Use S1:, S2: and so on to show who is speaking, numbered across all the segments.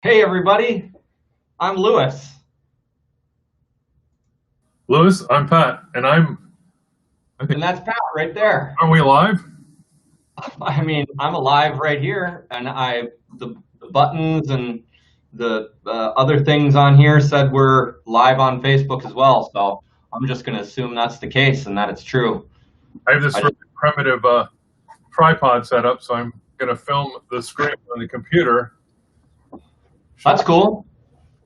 S1: Hey everybody, I'm Lewis.
S2: Lewis, I'm Pat, and I think,
S1: And that's Pat right there.
S2: are we live?
S1: I mean, I'm alive right here, and the buttons and the other things on here said we're live on Facebook as well. So I'm just going to assume that's the case and that it's true.
S2: I have this
S1: I
S2: really
S1: just,
S2: primitive tripod set up, so I'm going to film the screen on the computer.
S1: that's cool.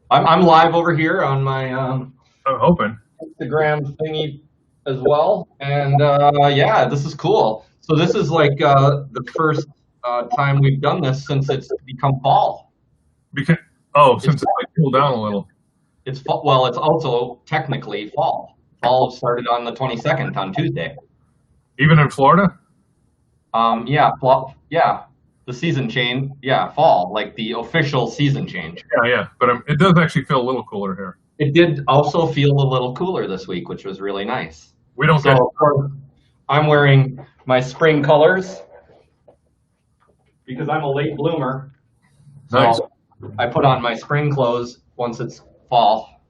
S1: I'm live over here on my
S2: I'm hoping.
S1: Instagram thingy as well, and yeah, this is cool. So this is like the first time we've done this since it's become fall.
S2: Because,
S1: It's
S2: since it's like cooled down a little.
S1: It's fall. Well, it's also technically fall. Fall started on the 22nd on Tuesday.
S2: Even in Florida?
S1: Yeah, fall. Yeah, the season change. Yeah, fall, like the official season change.
S2: Yeah. But it does actually feel a little cooler here.
S1: It did also feel a little cooler this week, which was really nice.
S2: We don't
S1: So
S2: get.
S1: of course, I'm wearing my spring colors because I'm a late bloomer.
S2: Nice.
S1: So I put on my spring clothes once it's fall.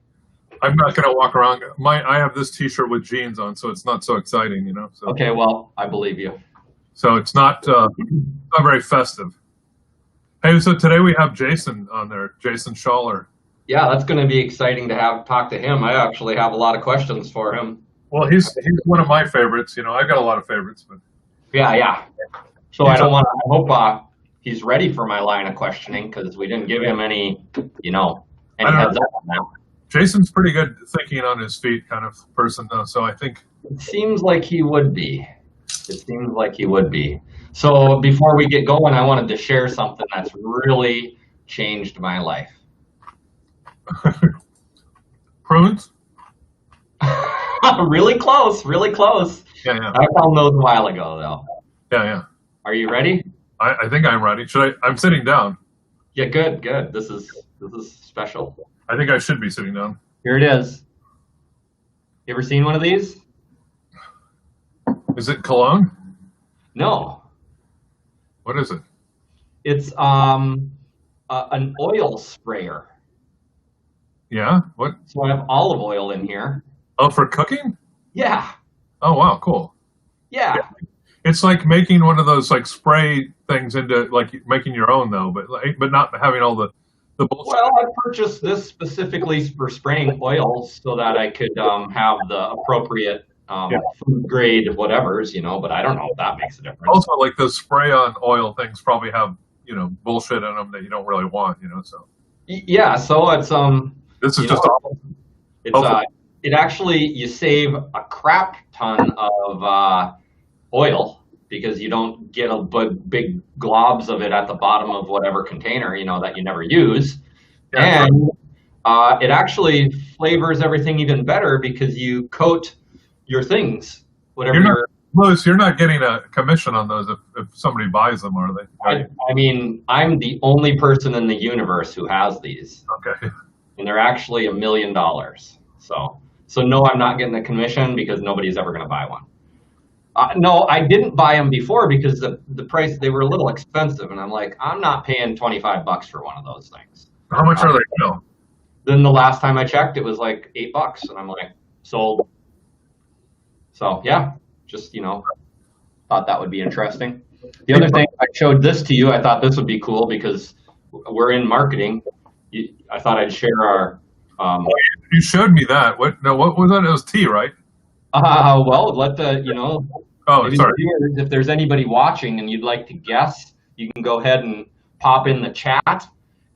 S2: I'm not going to walk around. I have this T-shirt with jeans on, so it's not so exciting, you know. So,
S1: Okay, well, I believe you.
S2: so it's not very festive. Hey, so today we have Jason on there, Jason Schaller.
S1: Yeah, that's going to be exciting to talk to him. I actually have a lot of questions for him.
S2: Well, he's one of my favorites. You know, I've got a lot of favorites, but
S1: Yeah. So I don't want to. I hope he's ready for my line of questioning because we didn't give him any heads up on that.
S2: Jason's pretty good thinking on his feet kind of person, though. So I think
S1: It seems like he would be. It seems like he would be. So before we get going, I wanted to share something that's really changed my life.
S2: prunes.
S1: Really close, really close.
S2: Yeah.
S1: I found those a while ago, though.
S2: Yeah.
S1: Are you ready?
S2: I think I'm ready. I'm sitting down.
S1: Yeah, good. This is special.
S2: I think I should be sitting down.
S1: Here it is. You ever seen one of these?
S2: Is it cologne?
S1: No.
S2: What is it?
S1: It's an oil sprayer.
S2: Yeah. What?
S1: So I have olive oil in here.
S2: Oh, for cooking?
S1: Yeah.
S2: Oh, wow, cool.
S1: Yeah.
S2: It's like making one of those like spray things into like making your own though, but not having all the bullshit.
S1: Well, I purchased this specifically for spraying oils so that I could have the appropriate food grade whatevers, but I don't know if that makes a difference.
S2: Also, like those spray-on oil things probably have bullshit in them that you don't really want, so.
S1: Yeah, so it's
S2: This is just
S1: it actually, you save a crap ton of oil because you don't get a big globs of it at the bottom of whatever container that you never use.
S2: Yeah,
S1: And it actually flavors everything even better because you coat your things, whatever
S2: Louis, you're not getting a commission on those if somebody buys them, are they?
S1: I mean, I'm the only person in the universe who has these,
S2: Okay.
S1: and they're actually $1 million. So no, I'm not getting a commission because nobody's ever going to buy one. No, I didn't buy them before because the price, they were a little expensive, and I'm like, I'm not paying $25 for one of those things.
S2: How much are they now?
S1: Then the last time I checked, it was like $8, and I'm like, sold. So yeah, just thought that would be interesting. The other thing, I showed this to you. I thought this would be cool because we're in marketing. I thought I'd share our.
S2: You showed me that. What was that? It was tea, right?
S1: Well, let the
S2: Oh,
S1: maybe
S2: sorry.
S1: if there's anybody watching and you'd like to guess, you can go ahead and pop in the chat.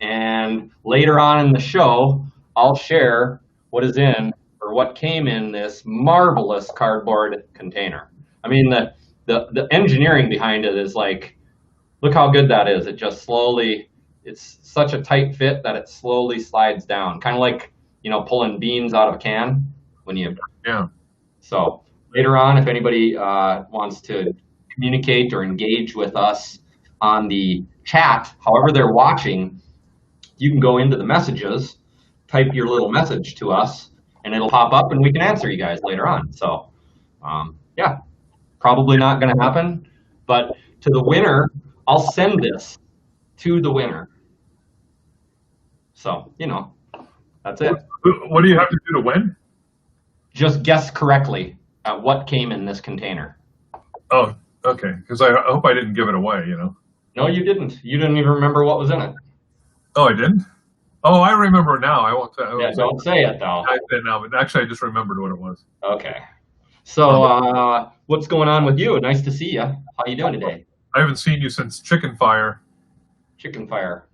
S1: And later on in the show, I'll share what is in or what came in this marvelous cardboard container. I mean, the engineering behind it is like, look how good that is. It just slowly, it's such a tight fit that it slowly slides down, kind of like pulling beans out of a can when you.
S2: Yeah.
S1: So later on, if anybody wants to communicate or engage with us on the chat, however they're watching, you can go into the messages, type your little message to us, and it'll pop up, and we can answer you guys later on. So, yeah, probably not going to happen, but to the winner, I'll send this to the winner. So, that's it.
S2: What do you have to do to win?
S1: Just guess correctly at what came in this container.
S2: Oh, okay. Because I hope I didn't give it away,
S1: No, you didn't. You didn't even remember what was in it.
S2: Oh, I didn't? Oh, I remember now. I won't tell.
S1: Yeah, don't say it, though.
S2: I said now, but actually I just remembered what it was.
S1: Okay. So, what's going on with you? Nice to see you. How you doing today?
S2: I haven't seen you since Chicken Fire.
S1: Chicken Fire.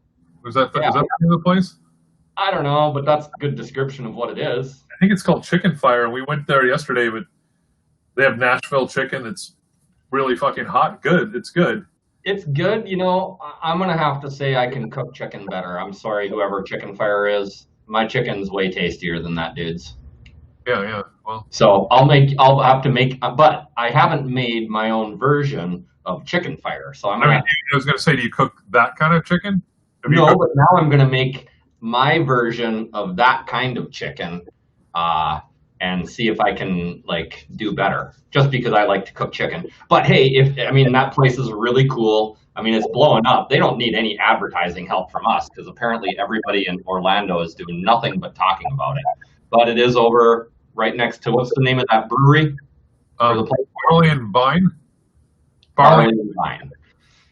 S2: Was that the name of the place?
S1: I don't know, but that's a good description of what it is.
S2: I think it's called Chicken Fire. We went there yesterday, but they have Nashville chicken. It's really fucking hot. Good. It's good.
S1: It's good. I'm going to have to say I can cook chicken better. I'm sorry, whoever Chicken Fire is. My chicken's way tastier than that dude's.
S2: Yeah. Well,
S1: so I'll have to make, but I haven't made my own version of Chicken Fire. So
S2: I was going to say, do you cook that kind of chicken?
S1: No, but now I'm going to make my version of that kind of chicken, and see if I can do better. Just because I like to cook chicken. But hey, that place is really cool. It's blowing up. They don't need any advertising help from us because apparently everybody in Orlando is doing nothing but talking about it. But it is over right next to, what's the name of that brewery?
S2: Barley and Vine.
S1: Barley and Vine.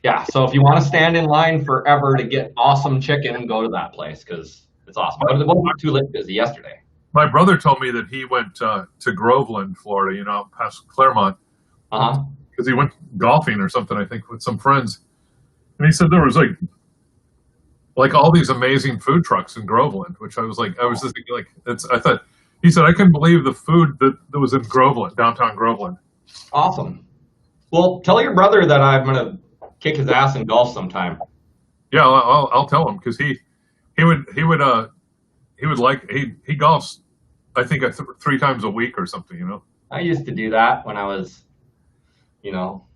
S1: Yeah, so if you want to stand in line forever to get awesome chicken, go to that place because it's awesome. But it wasn't too busy yesterday.
S2: My brother told me that he went to Groveland, Florida, past Claremont. Because he went golfing or something, I think, with some friends. And he said there was like all these amazing food trucks in Groveland, which I was just thinking, he said, I couldn't believe the food that was in Groveland, downtown Groveland.
S1: Awesome. Well, tell your brother that I'm going to kick his ass in golf sometime.
S2: Yeah, I'll tell him because he golfs, I think 3 times a week or something,
S1: I used to do that when I was,
S2: Well,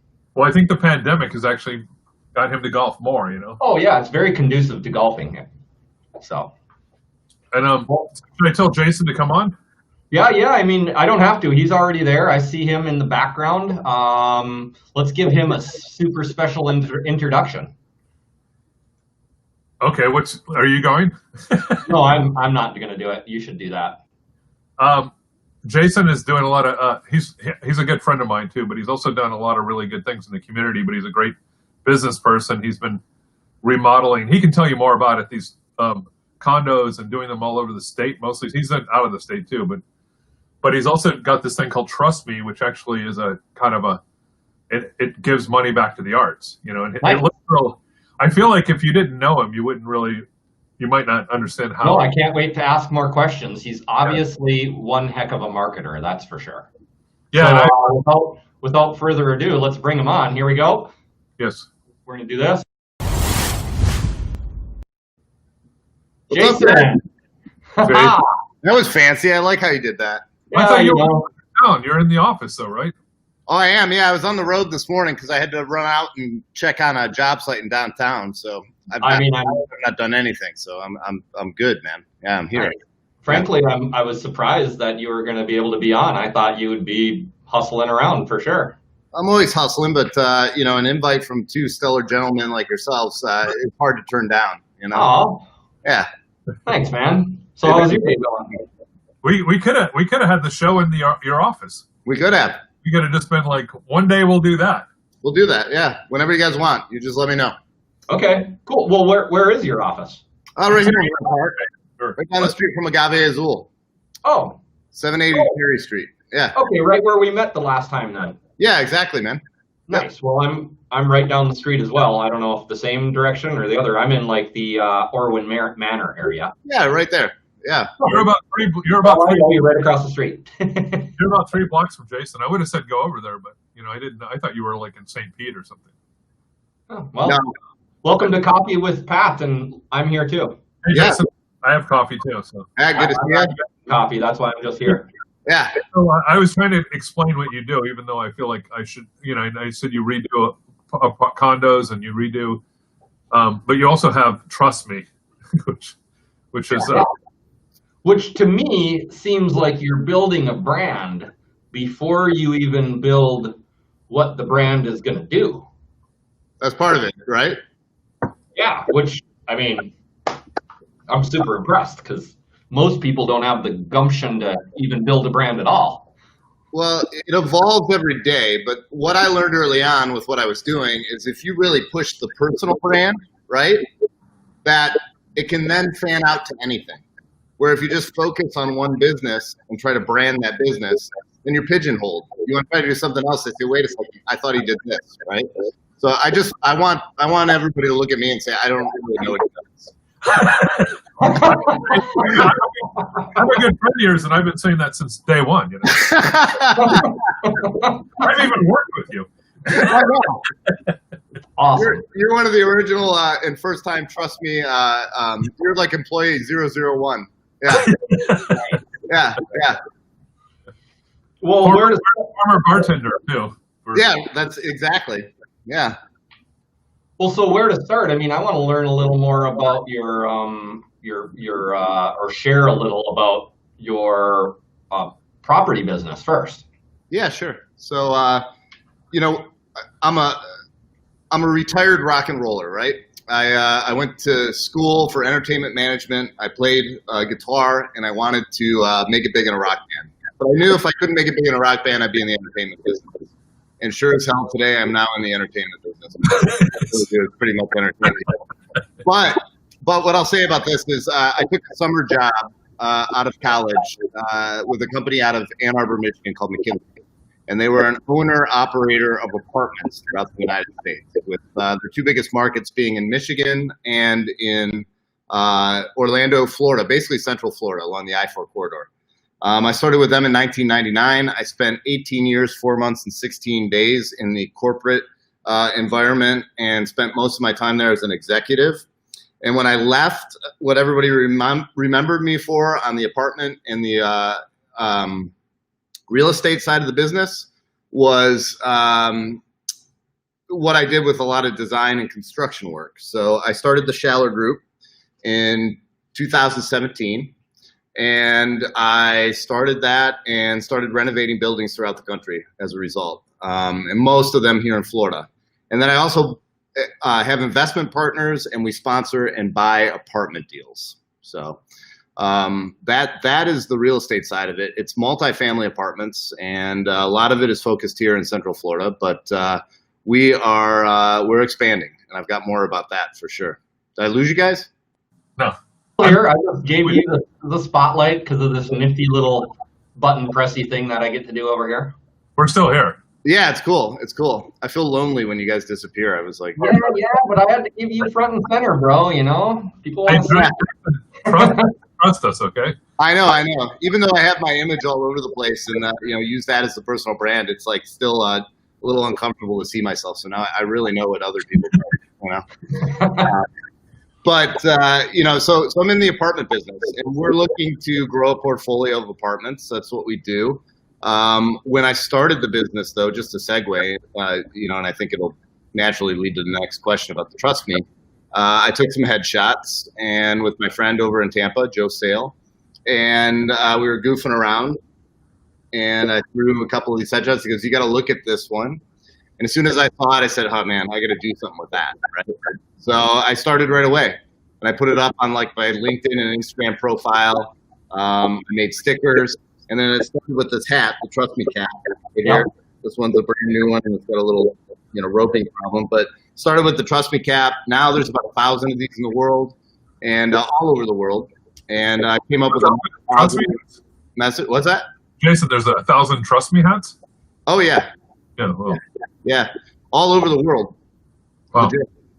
S2: I think the pandemic has actually got him to golf more,
S1: Oh yeah, it's very conducive to golfing here. So.
S2: And should I tell Jason to come on?
S1: Yeah. I don't have to. He's already there. I see him in the background. Let's give him a super special introduction.
S2: Okay, are you going?
S1: No, I'm not going to do it. You should do that.
S2: Jason is doing a lot of. He's a good friend of mine too, but he's also done a lot of really good things in the community. But he's a great business person. He's been remodeling. He can tell you more about it. These condos and doing them all over the state. Mostly, he's out of the state too, but he's also got this thing called Trust Me, which actually is a kind of it gives money back to the arts. And it looks real. I feel like if you didn't know him, you might not understand how.
S1: No, I can't wait to ask more questions. He's obviously one heck of a marketer, that's for sure.
S2: Yeah.
S1: So, without further ado, let's bring him on. Here we go.
S2: Yes.
S1: We're going to do this.
S3: What's
S1: Jason.
S3: That was fancy. I like how you did that.
S1: Yeah,
S2: I thought you were down. You're in the office, though, right?
S3: Oh, I am. Yeah, I was on the road this morning because I had to run out and check on a job site in downtown. So I've not done anything. So I'm good, man. Yeah, I'm here.
S1: Frankly, I was surprised that you were going to be able to be on. I thought you would be hustling around for sure.
S3: I'm always hustling, but an invite from 2 stellar gentlemen like yourselves is hard to turn down.
S1: Oh.
S3: Yeah.
S1: Thanks, man. So how's your day going?
S2: We could have had the show in your office.
S3: We could have.
S2: You could have just been like, one day we'll do that.
S3: We'll do that. Yeah. Whenever you guys want, you just let me know.
S1: Okay. Cool. Well, where is your office?
S3: Right here in the park. Right down the street from Agave Azul.
S1: Oh.
S3: 780 Cherry Street. Yeah.
S1: Okay, right where we met the last time then.
S3: Yeah, exactly, man.
S1: Nice. Well, I'm right down the street as well. I don't know if the same direction or the other. I'm in the Orwin Manor area.
S3: Yeah, right there. Yeah.
S2: You're about
S1: right across the street.
S2: You're about 3 blocks from Jason. I would have said go over there, but I didn't. I thought you were like in St. Pete or something.
S1: Oh, well, no. Welcome to Coffee with Pat, and I'm here too.
S2: Hey, Jason, I have coffee too. So
S3: good to see you.
S1: Coffee. That's why I'm just here.
S3: Yeah.
S2: So I was trying to explain what you do, even though I feel like I should. I said you redo condos and you redo, but you also have Trust Me, which is.
S1: Which to me seems like you're building a brand before you even build what the brand is going to do.
S3: That's part of it, right?
S1: Yeah, which, I'm super impressed because most people don't have the gumption to even build a brand at all.
S3: Well, it evolves every day, but what I learned early on with what I was doing is if you really push the personal brand, right, that it can then fan out to anything. Where if you just focus on one business and try to brand that business, then you're pigeonholed. You want to try to do something else, they say, wait a second, I thought he did this, right? So I want everybody to look at me and say, I don't really know what he does.
S2: I'm a good friend of yours, and I've been saying that since day one. You know? I've even worked with you.
S1: Awesome.
S3: You're one of the original and first time. Trust me. You're like employee 001. Yeah, yeah.
S1: Well, where does
S2: former bartender too?
S3: Yeah, that's exactly. Yeah.
S1: Well, so where to start? I mean, I want to learn a little more about your or share a little about your property business first.
S3: Yeah, sure. So, you know, I'm a retired rock and roller, right? I went to school for entertainment management. I played guitar, and I wanted to make it big in a rock band. But I knew if I couldn't make it big in a rock band, I'd be in the entertainment business. And sure as hell, today I'm now in the entertainment business. It's pretty much entertainment. But what I'll say about this is I took a summer job out of college with a company out of Ann Arbor, Michigan called McKinley. And they were an owner-operator of apartments throughout the United States, with their two biggest markets being in Michigan and in Orlando, Florida, basically Central Florida along the I-4 corridor. I started with them in 1999. I spent 18 years, 4 months, and 16 days in the corporate environment and spent most of my time there as an executive. And when I left, what everybody remembered me for on the apartment and the real estate side of the business was what I did with a lot of design and construction work. So I started the Schaller Group in 2017, and I started that and started renovating buildings throughout the country as a result, and most of them here in Florida. And then I also have investment partners, and we sponsor and buy apartment deals. So that is the real estate side of it. It's multifamily apartments, and a lot of it is focused here in Central Florida, but we're expanding, and I've got more about that for sure. Did I lose you guys?
S2: No.
S1: Here, I just gave you the spotlight because of this nifty little button pressy thing that I get to do over here.
S2: We're still here.
S3: Yeah, it's cool. It's cool. I feel lonely when you guys disappear. I was like,
S1: yeah, but I had to give you front and center, bro. You know, people want to
S2: trust us, okay?
S3: I know. Even though I have my image all over the place and use that as a personal brand, it's like still a little uncomfortable to see myself. So now I really know what other people do. But so I'm in the apartment business, and we're looking to grow a portfolio of apartments. That's what we do. When I started the business, though, just to segue, and I think it'll naturally lead to the next question about the Trust Me. I took some headshots, and with my friend over in Tampa, Joe Sale, and we were goofing around, and I threw him a couple of these headshots. He goes, "You got to look at this one." And as soon as I saw it, I said, "Oh man, I got to do something with that." Right? So I started right away, and I put it up on like my LinkedIn and Instagram profile. I made stickers. And then it started with this hat, the Trust Me cap. Right here. This one's a brand new one, and it's got a little, roping problem. But started with the Trust Me cap. Now there's about 1,000 of these in the world, and all over the world. And I came up with a message. What's that?
S2: Jason, there's 1,000 Trust Me hats?
S3: Oh yeah.
S2: Yeah. Well.
S3: Yeah. All over the world.
S2: Wow.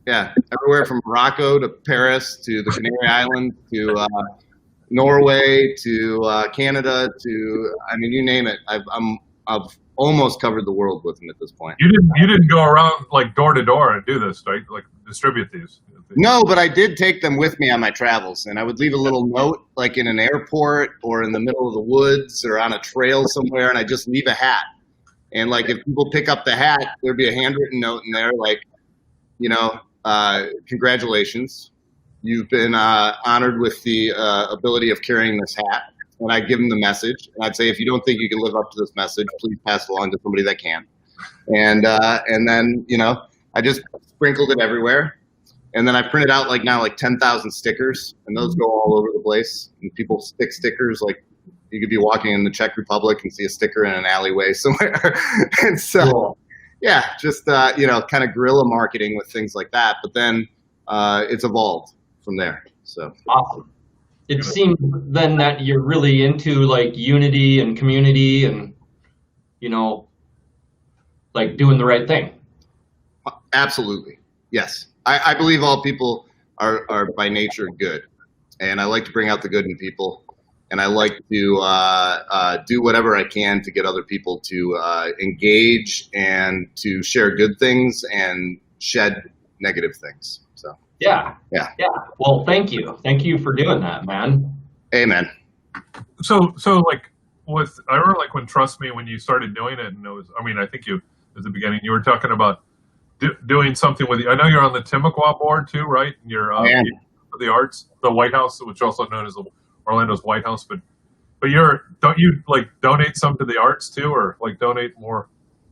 S3: Yeah. Everywhere from Morocco to Paris to the Canary Islands to Norway to Canada to, you name it. I've almost covered the world with them at this point.
S2: You didn't go around like door to door and do this, right? Like distribute these.
S3: No, but I did take them with me on my travels, and I would leave a little note, like in an airport or in the middle of the woods or on a trail somewhere, and I just leave a hat. And like if people pick up the hat, there'd be a handwritten note in there, like, congratulations. You've been honored with the ability of carrying this hat. And I'd give them the message. And I'd say, if you don't think you can live up to this message, please pass it along to somebody that can. And then, I just sprinkled it everywhere. And then I printed out like 10,000 stickers, and those go all over the place. And people stick stickers like you could be walking in the Czech Republic and see a sticker in an alleyway somewhere. And so,
S1: Cool.
S3: yeah, just kind of guerrilla marketing with things like that. But then it's evolved from there. So
S1: Awesome. It seems then that you're really into like unity and community and, like doing the right thing.
S3: absolutely, yes. I believe all people are by nature good, and I like to bring out the good in people, and I like to do whatever I can to get other people to engage and to share good things and shed negative things. So
S1: Yeah.
S3: Yeah.
S1: Well, thank you. Thank you for doing that, man.
S3: amen.
S2: So like I remember like when Trust Me, when you started doing it, and it was, I think you, at the beginning, you were talking about doing something with, I know you're on the Timucua board too, right? And you're the arts, the White House, which is also known as Orlando's White House, but don't you like donate some to the arts too, or like donate more?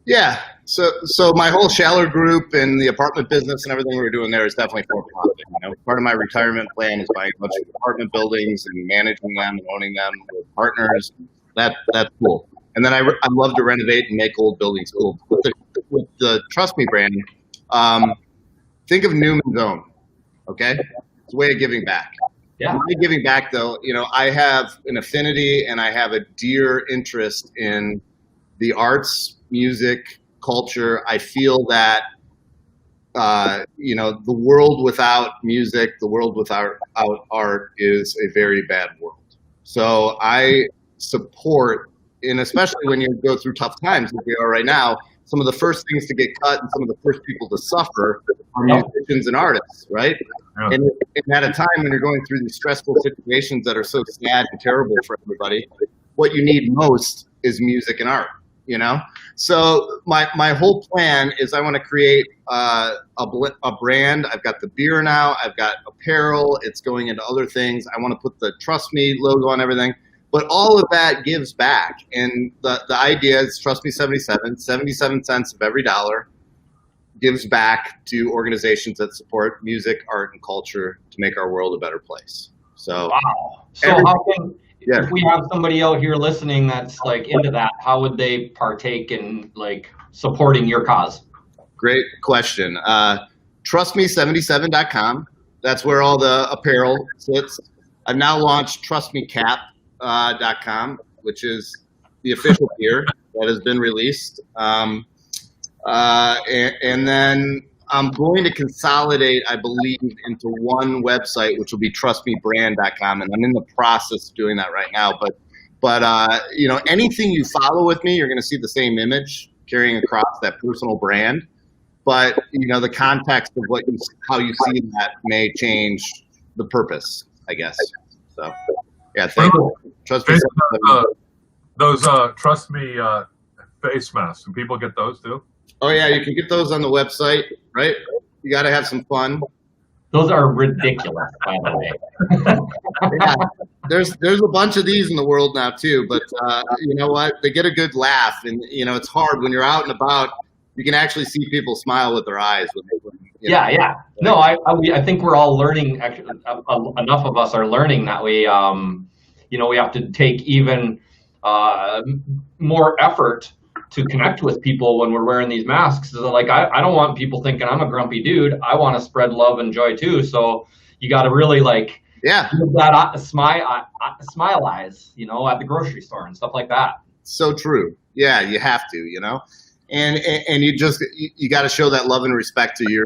S3: Yeah. So my whole Schaller group and the apartment business and everything we're doing there is definitely for profit. Part of my retirement plan is buying a bunch of apartment buildings and managing them and owning them with partners. That's cool. And then I love to renovate and make old buildings cool. With the Trust Me brand, think of Newman's Own. Okay, it's a way of giving back.
S1: Yeah.
S3: My giving back, though, I have an affinity and I have a dear interest in the arts, music, culture. I feel that, the world without music, the world without art is a very bad world. So I support, and especially when you go through tough times like we are right now, some of the first things to get cut and some of the first people to suffer are musicians and artists, right?
S2: Yeah.
S3: And at a time when you're going through these stressful situations that are so sad and terrible for everybody, what you need most is music and art, So my whole plan is I want to create a brand. I've got the beer now. I've got apparel. It's going into other things. I want to put the Trust Me logo on everything. But all of that gives back. And the idea is Trust Me 77 cents of every dollar gives back to organizations that support music, art, and culture to make our world a better place. So,
S1: wow. So if we have somebody out here listening that's like into that, how would they partake in like supporting your cause?
S3: Great question. TrustMe77.com. That's where all the apparel sits. I've now launched TrustMeCap.com, which is the official beer that has been released. And then I'm going to consolidate, I believe, into one website, which will be TrustMeBrand.com, and I'm in the process of doing that right now. But anything you follow with me, you're going to see the same image carrying across that personal brand. But the context of how you see that may change the purpose, I guess. So, yeah, thank you. Trust Me.
S2: Those Trust Me face masks. Do people get those too?
S3: Oh yeah, you can get those on the website, right? You got to have some fun.
S1: Those are ridiculous, by the way.
S3: Yeah, there's a bunch of these in the world now too, but you know what? They get a good laugh, and it's hard when you're out and about. You can actually see people smile with their eyes.
S1: Yeah. No, I think we're all learning. Actually, enough of us are learning that we have to take even more effort to connect with people when we're wearing these masks. So like, I don't want people thinking I'm a grumpy dude. I want to spread love and joy too. So you got to really give that smile eyes, at the grocery store and stuff like that. So
S3: true. Yeah, you have to, and you got to show that love and respect to your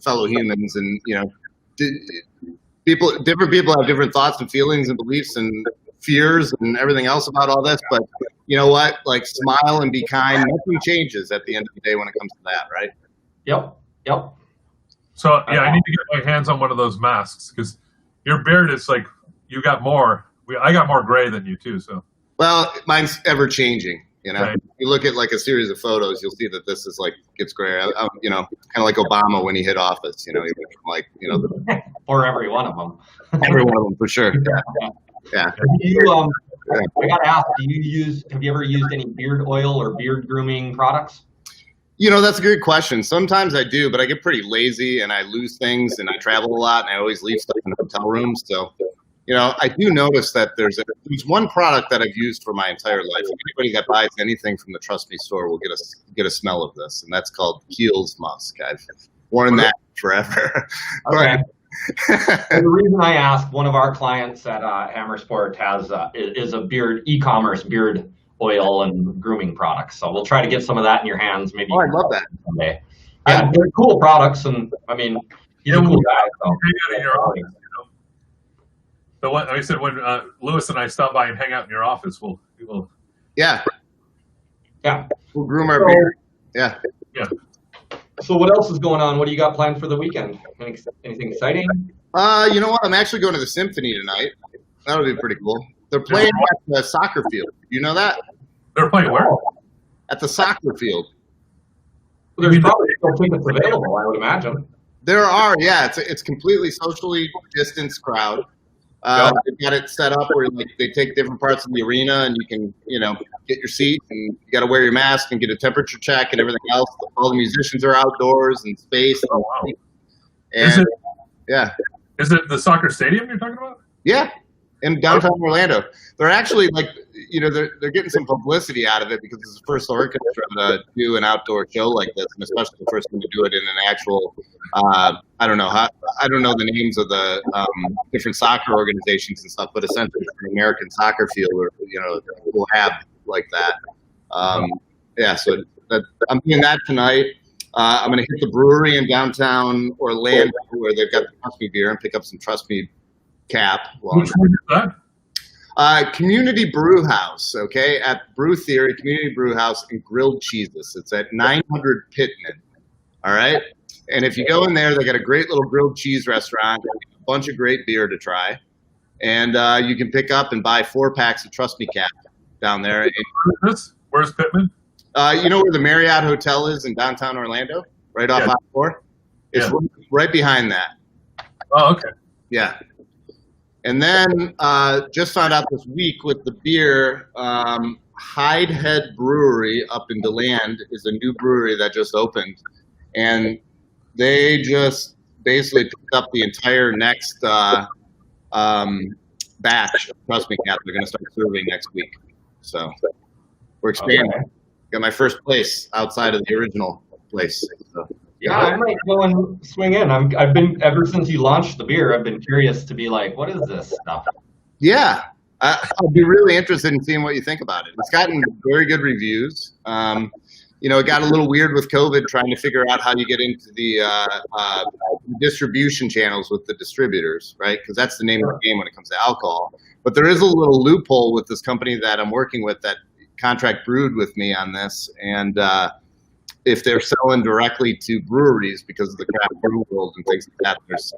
S3: fellow humans, and different people have different thoughts and feelings and beliefs and fears and everything else about all this, but you know what? Like, smile and be kind. Nothing changes at the end of the day when it comes to that, right?
S1: Yep.
S2: So yeah, I need to get my hands on one of those masks, because your beard is like, you got more. I got more gray than you too. So
S3: well, mine's ever changing.
S2: Right.
S3: If you look at like a series of photos, you'll see that this is like gets gray. Kind of like Obama when he hit office. He went from
S1: or every one of them.
S3: Every one of them for sure. Yeah.
S1: I gotta ask, have you ever used any beard oil or beard grooming products?
S3: That's a good question. Sometimes I do, but I get pretty lazy and I lose things and I travel a lot and I always leave stuff in the hotel rooms. So, I do notice that there's one product that I've used for my entire life. Anybody that buys anything from the Trust Me store will get a smell of this, and that's called Kiehl's Musk. I've worn that forever.
S1: Okay. And the reason I ask, one of our clients at Hammersport is a e-commerce beard oil and grooming products. So we'll try to get some of that in your hands. Maybe.
S3: Oh, I love that.
S1: Someday. Yeah, they're cool products, and I mean, he's a cool guy. So.
S2: In your office, So like I said, when Lewis and I stop by and hang out in your office, we'll.
S3: Yeah.
S1: Yeah.
S3: We'll groom our beard. Yeah.
S2: Yeah.
S1: So what else is going on? What do you got planned for the weekend? Anything exciting?
S3: You know what? I'm actually going to the Symphony tonight. That'll be pretty cool. They're playing at the soccer field. You know that?
S2: They're playing where?
S3: At the soccer field.
S1: Well, there's probably still tickets available, I would imagine.
S3: There are, yeah. It's completely socially distanced crowd. They've got it set up where they take different parts of the arena and you can, get your seat and you got to wear your mask and get a temperature check and everything else. All the musicians are outdoors and space.
S2: Oh, wow.
S3: And,
S2: Is it the soccer stadium you're talking about?
S3: Yeah. In downtown Orlando. They're actually they're getting some publicity out of it because it's the first orchestra to do an outdoor show like this, and especially the first one to do it in an actual. I don't know the names of the different soccer organizations and stuff, but essentially it's an American soccer field, or we'll have like that. So I'm doing that tonight. I'm going to hit the brewery in downtown Orlando where they've got the Trust Me beer and pick up some Trust Me cap.
S2: Which one is that?
S3: Community Brew House, okay, at Brew Theory, Community Brew House and Grilled Cheeses. It's at 900 Pittman, all right? And if you go in there, they got a great little grilled cheese restaurant, a bunch of great beer to try. And you can pick up and buy 4 packs of Trust Me cap down there.
S2: Where's Pittman?
S3: You know where the Marriott Hotel is in downtown Orlando? Right off I-4? It's right behind that.
S2: Oh, okay.
S3: Yeah. And then just found out this week with the beer, Hidehead Brewery up in DeLand is a new brewery that just opened. And they just basically picked up the entire next batch of Trust Me Cap they're going to start serving next week. So we're expanding. Okay. Got my first place outside of the original place. So.
S1: Yeah, I might go and swing in. I've been, ever since you launched the beer, I've been curious to be like, what is this stuff?
S3: Yeah, I'll be really interested in seeing what you think about it. It's gotten very good reviews. It got a little weird with COVID, trying to figure out how you get into the distribution channels with the distributors, right? Because that's the name of the game when it comes to alcohol. But there is a little loophole with this company that I'm working with that contract brewed with me on this, and if they're selling directly to breweries because of the craft brew world and things like that,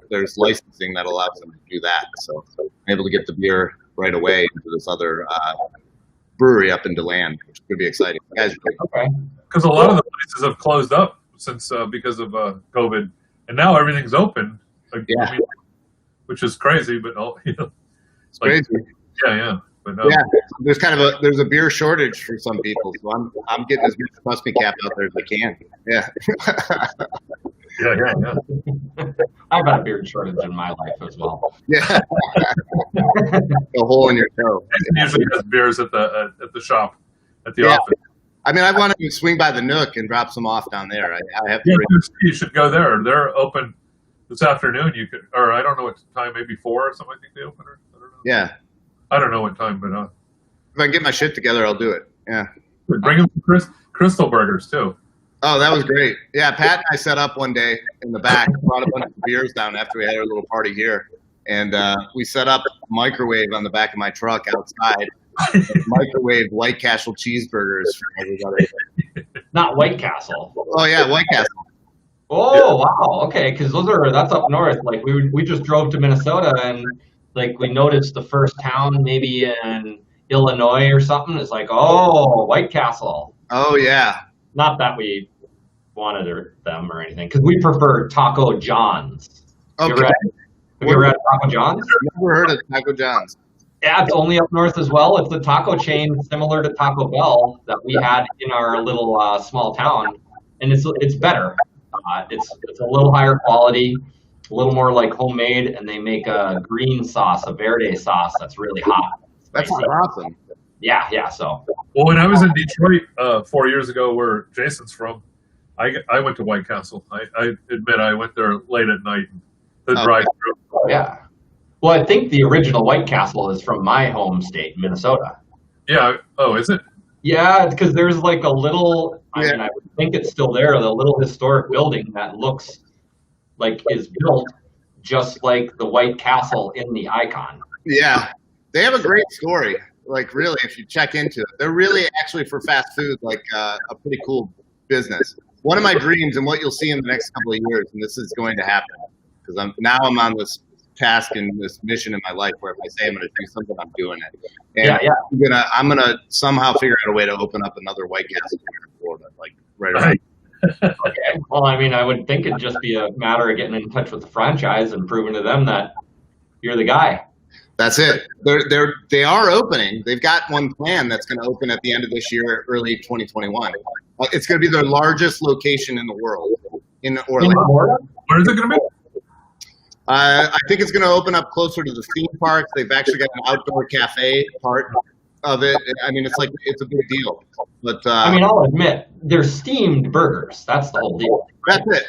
S3: there's licensing that allows them to do that. So I'm able to get the beer right away into this other brewery up in DeLand, which could be exciting. Guys,
S2: okay. Because a lot of the places have closed up since because of COVID, and now everything's open. Like,
S3: yeah.
S2: Which is crazy, but
S3: it's crazy.
S2: Yeah. But
S3: there's a beer shortage for some people, so I'm getting as much Trust Me Cap out there as I can. Yeah.
S2: Yeah.
S1: I've had a beer shortage in my life as well.
S3: Yeah. A hole in your toe.
S2: And usually has beers at the shop, at the office.
S3: I mean, I wanted to swing by the Nook and drop some off down there. I have.
S2: You should go there. They're open this afternoon. You could, or I don't know what time, maybe 4 or something. I think they open. Or I don't know.
S3: Yeah.
S2: I don't know what time, but
S3: if I can get my shit together, I'll do it. Yeah.
S2: Bring them Crystal Burgers too.
S3: Oh, that was great. Yeah, Pat and I set up one day in the back, brought a bunch of beers down after we had our little party here, and we set up a microwave on the back of my truck outside. Microwave White Castle cheeseburgers for everybody.
S1: Not White Castle.
S3: Oh yeah, White Castle.
S1: Oh wow, okay, because that's up north. Like we just drove to Minnesota and. Like we noticed the first town maybe in Illinois or something is like, oh, White Castle.
S3: Oh yeah.
S1: Not that we wanted them or anything, because we prefer Taco John's.
S3: Okay.
S1: Have you ever had Taco John's?
S3: I've never heard of Taco John's.
S1: Yeah, it's only up north as well. It's a taco chain similar to Taco Bell that we had in our little small town, and it's better. It's a little higher quality, a little more like homemade, and they make a green sauce, a verde sauce that's really hot.
S3: That's awesome.
S1: Yeah. So.
S2: Well, when I was in Detroit 4 years ago, where Jason's from, I went to White Castle. I admit I went there late at night. The drive-through.
S1: Yeah. Well, I think the original White Castle is from my home state, Minnesota.
S2: Yeah. Oh, is it?
S1: Yeah, because there's like a little, I mean, I would think it's still there, the little historic building that looks like is built just like the White Castle in the icon.
S3: Yeah. They have a great story. Like, really, if you check into it, they're really actually for fast food, like a pretty cool business. One of my dreams, and what you'll see in the next couple of years, and this is going to happen, because I'm on this task and this mission in my life where if I say I'm going to do something, I'm doing it. And I'm gonna somehow figure out a way to open up another White Castle here in Florida, like right around.
S1: Okay. Well, I mean, I would think it'd just be a matter of getting in touch with the franchise and proving to them that you're the guy.
S3: That's it. They are opening. They've got one plan that's going to open at the end of this year, early 2021. It's going to be their largest location in the world in Orlando.
S2: Where is it going to be?
S3: I think it's going to open up closer to the theme parks. They've actually got an outdoor cafe part of it. I mean, it's a big deal. But
S1: I mean, I'll admit, they're steamed burgers. That's the whole deal.
S3: That's it.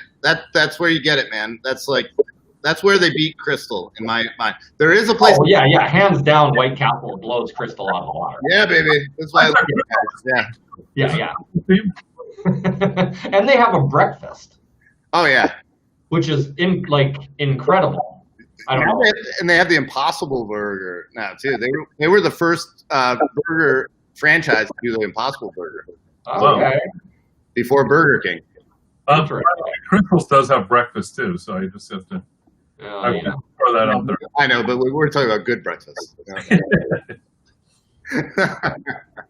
S3: That's where you get it, man. That's where they beat Crystal in my mind. There is a place.
S1: Oh yeah, hands down, White Castle blows Crystal out of the water.
S3: Yeah, baby. That's why I love it.
S1: Yeah. And they have a breakfast.
S3: Oh yeah.
S1: Which is incredible. I don't know.
S3: And they have the Impossible Burger now too. They were the first burger franchise to do the Impossible Burger.
S1: Okay.
S3: Before Burger King.
S2: Crystals does have breakfast too, so you just have to throw that out there.
S3: I know, but we're talking about good breakfast.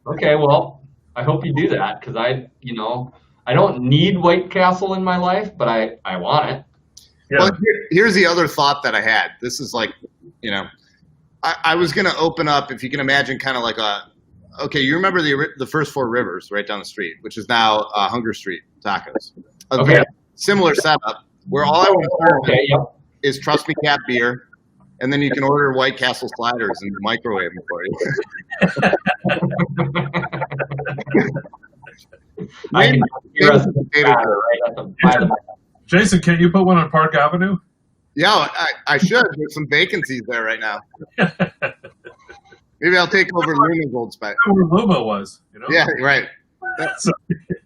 S1: Okay, well, I hope you do that because I don't need White Castle in my life, but I want it.
S2: Yeah.
S3: Well, here's the other thought that I had. This is like, I was going to open up, if you can imagine, kind of like you remember the first Four Rivers right down the street, which is now Hunger Street Tacos.
S1: Okay.
S3: Similar setup where all I want to serve is Trust Me Cat beer, and then you can order White Castle sliders and microwave them for you.
S2: Jason, can't you put one on Park Avenue?
S3: Yeah, I should. There's some vacancies there right now. Maybe I'll take over Luma's old spot.
S2: Where Luma was,
S3: Yeah, right. I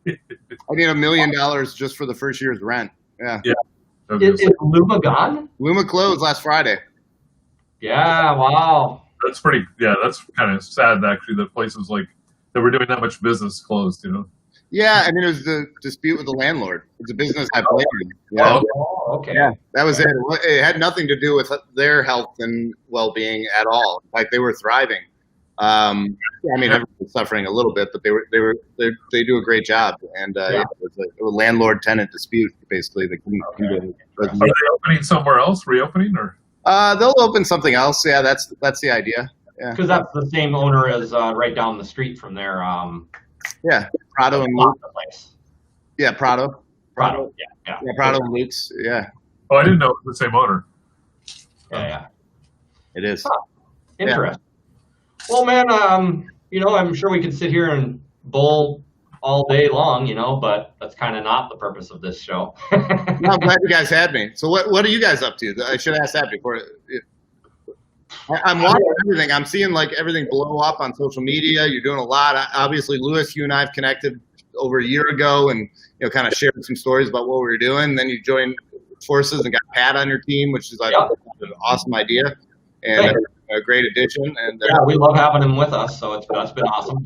S3: need $1 million just for the first year's rent. Yeah.
S1: Is Luma gone?
S3: Luma closed last Friday.
S1: Yeah, wow.
S2: That's pretty. Yeah, that's kind of sad actually. That places like that were doing that much business closed.
S3: Yeah, I mean it was the dispute with the landlord. It's a business I blame. Yeah.
S1: Oh, okay.
S3: Yeah, that was it. It had nothing to do with their health and well-being at all. In fact, they were thriving. I mean, everyone's suffering a little bit, but they do a great job. And it was a landlord-tenant dispute, basically.
S2: Are they opening somewhere else? Reopening or?
S3: They'll open something else. Yeah, that's the idea. Yeah.
S1: Because that's the same owner as right down the street from there.
S3: Yeah, Prado and Luke.
S1: Place.
S3: Yeah, Prado.
S1: Yeah.
S3: Yeah, Prado and Luke's. Yeah.
S2: Oh, I didn't know it was the same owner.
S1: Yeah.
S3: It is.
S1: Huh. Interesting. Well, man, I'm sure we could sit here and bowl all day long, but that's kind of not the purpose of this show.
S3: No, I'm glad you guys had me. So what are you guys up to? I should ask that before. I'm watching everything. I'm seeing like everything blow up on social media. You're doing a lot. Obviously, Lewis, you and I have connected over a year ago and, kind of shared some stories about what we were doing. Then you joined forces and got Pat on your team, which is like an awesome idea and a great addition. And
S1: we love having him with us. So that's been awesome.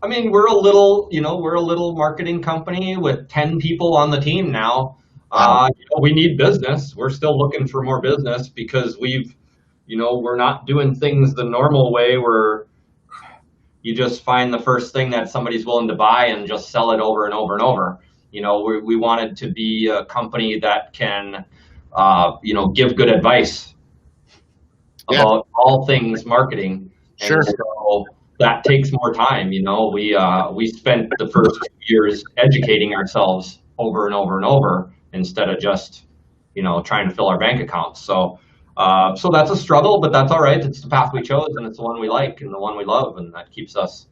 S1: I mean, we're a little marketing company with 10 people on the team now. We need business. We're still looking for more business because we're not doing things the normal way where you just find the first thing that somebody's willing to buy and just sell it over and over and over. We wanted to be a company that can, give good advice about all things marketing. And
S3: sure.
S1: So that takes more time. We spent the first 2 years educating ourselves over and over and over instead of just, trying to fill our bank accounts. So that's a struggle, but that's all right. It's the path we chose, and it's the one we like and the one we love, and that keeps us,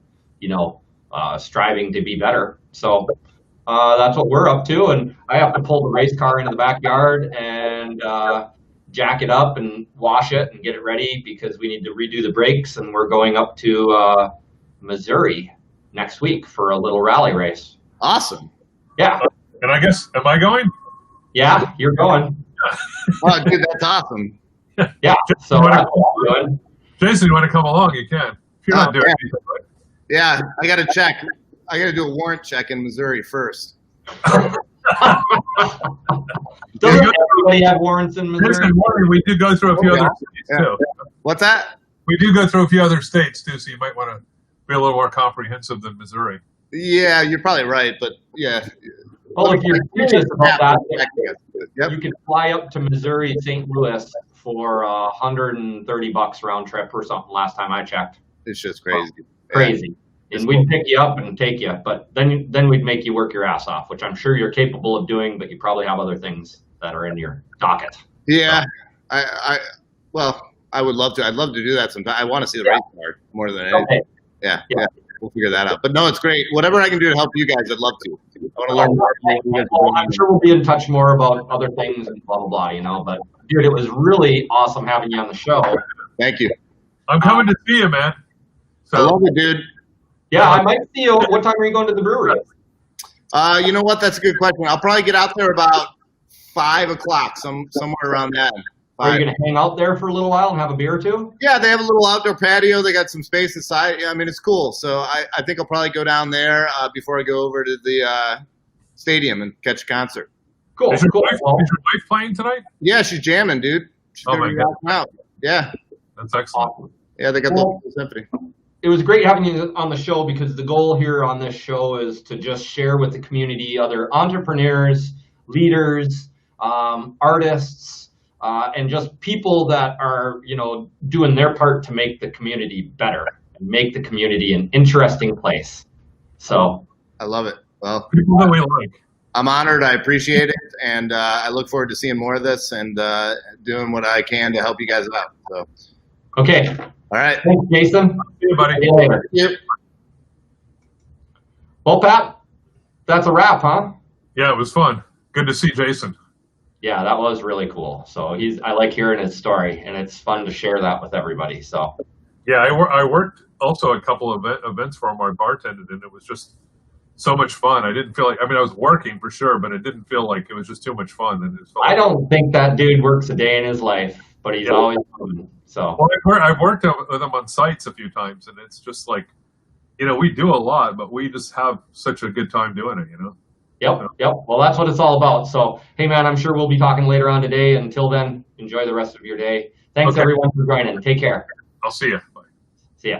S1: striving to be better. So that's what we're up to. And I have to pull the race car into the backyard and jack it up and wash it and get it ready because we need to redo the brakes, and we're going up to Missouri next week for a little rally race.
S3: Awesome.
S1: Yeah.
S2: And I guess, am I going?
S1: Yeah, you're going.
S3: Oh, dude, that's awesome.
S1: Yeah. So that's what we're doing.
S2: Jason, you want to come along? You can. If you're not doing anything, right?
S3: Yeah, I got to check. I got to do a warrant check in Missouri first.
S1: Doesn't everybody have warrants in Missouri?
S2: We do go through a few other states, too.
S3: What's that?
S2: We do go through a few other states, too, so you might want to be a little more comprehensive than Missouri.
S3: Yeah, you're probably right, but yeah.
S1: Well, if you're curious about that,
S3: Yep.
S1: you can fly up to Missouri, St. Louis for $130 round trip or something last time I checked.
S3: It's just crazy.
S1: Crazy. And we'd pick you up and take you, but then we'd make you work your ass off, which I'm sure you're capable of doing, but you probably have other things that are in your docket.
S3: Yeah, well, I would love to. I'd love to do that sometime. I want to see the race car more than anything.
S1: Okay.
S3: Yeah, we'll figure that out. But no, it's great. Whatever I can do to help you guys, I'd love to. I want to learn more.
S1: I'm sure we'll be in touch more about other things and blah, blah, blah, but dude, it was really awesome having you on the show.
S3: Thank you.
S2: I'm coming to see you, man. So,
S3: I love it, dude.
S1: Yeah, I might see you. What time are you going to the brewery?
S3: You know what? That's a good question. I'll probably get out there about 5 o'clock, somewhere around that.
S1: Are you going to hang out there for a little while and have a beer or two?
S3: Yeah, they have a little outdoor patio. They got some space inside. Yeah, I mean, it's cool. So I think I'll probably go down there before I go over to the stadium and catch a concert.
S1: Cool.
S2: is your
S1: Cool.
S2: wife playing tonight?
S3: Yeah, she's jamming, dude. She's
S2: Oh,
S3: gonna
S2: my
S3: be
S2: God.
S3: rocking out. Yeah.
S2: That's excellent.
S1: Awesome.
S3: Yeah, they got the whole symphony.
S1: It was great having you on the show because the goal here on this show is to just share with the community other entrepreneurs, leaders, artists, and just people that are, doing their part to make the community better and make the community an interesting place. So
S3: I love it. Well,
S2: People that we like.
S3: I'm honored. I appreciate it. And I look forward to seeing more of this and doing what I can to help you guys out. So,
S1: okay.
S3: all right.
S1: Thanks, Jason.
S2: See you, buddy.
S1: See you later.
S3: Yep.
S1: Well, Pat, that's a wrap, huh?
S2: Yeah, it was fun. Good to see Jason.
S1: Yeah, that was really cool. So I like hearing his story, and it's fun to share that with everybody. So
S2: Yeah, I worked also a couple of events for him where I bartended, and it was just so much fun. I didn't feel like, I was working for sure, but it didn't feel like it was just too much fun. And it felt
S1: I don't think that dude works a day in his life, but he's always fun. So
S2: Well, I've worked with him on sites a few times, and it's just like, we do a lot, but we just have such a good time doing it,
S1: Yep. Well, that's what it's all about. So, hey, man, I'm sure we'll be talking later on today. Until then, enjoy the rest of your day. Thanks,
S2: Okay.
S1: everyone, for joining. Take care.
S2: I'll see you. Bye.
S1: See ya.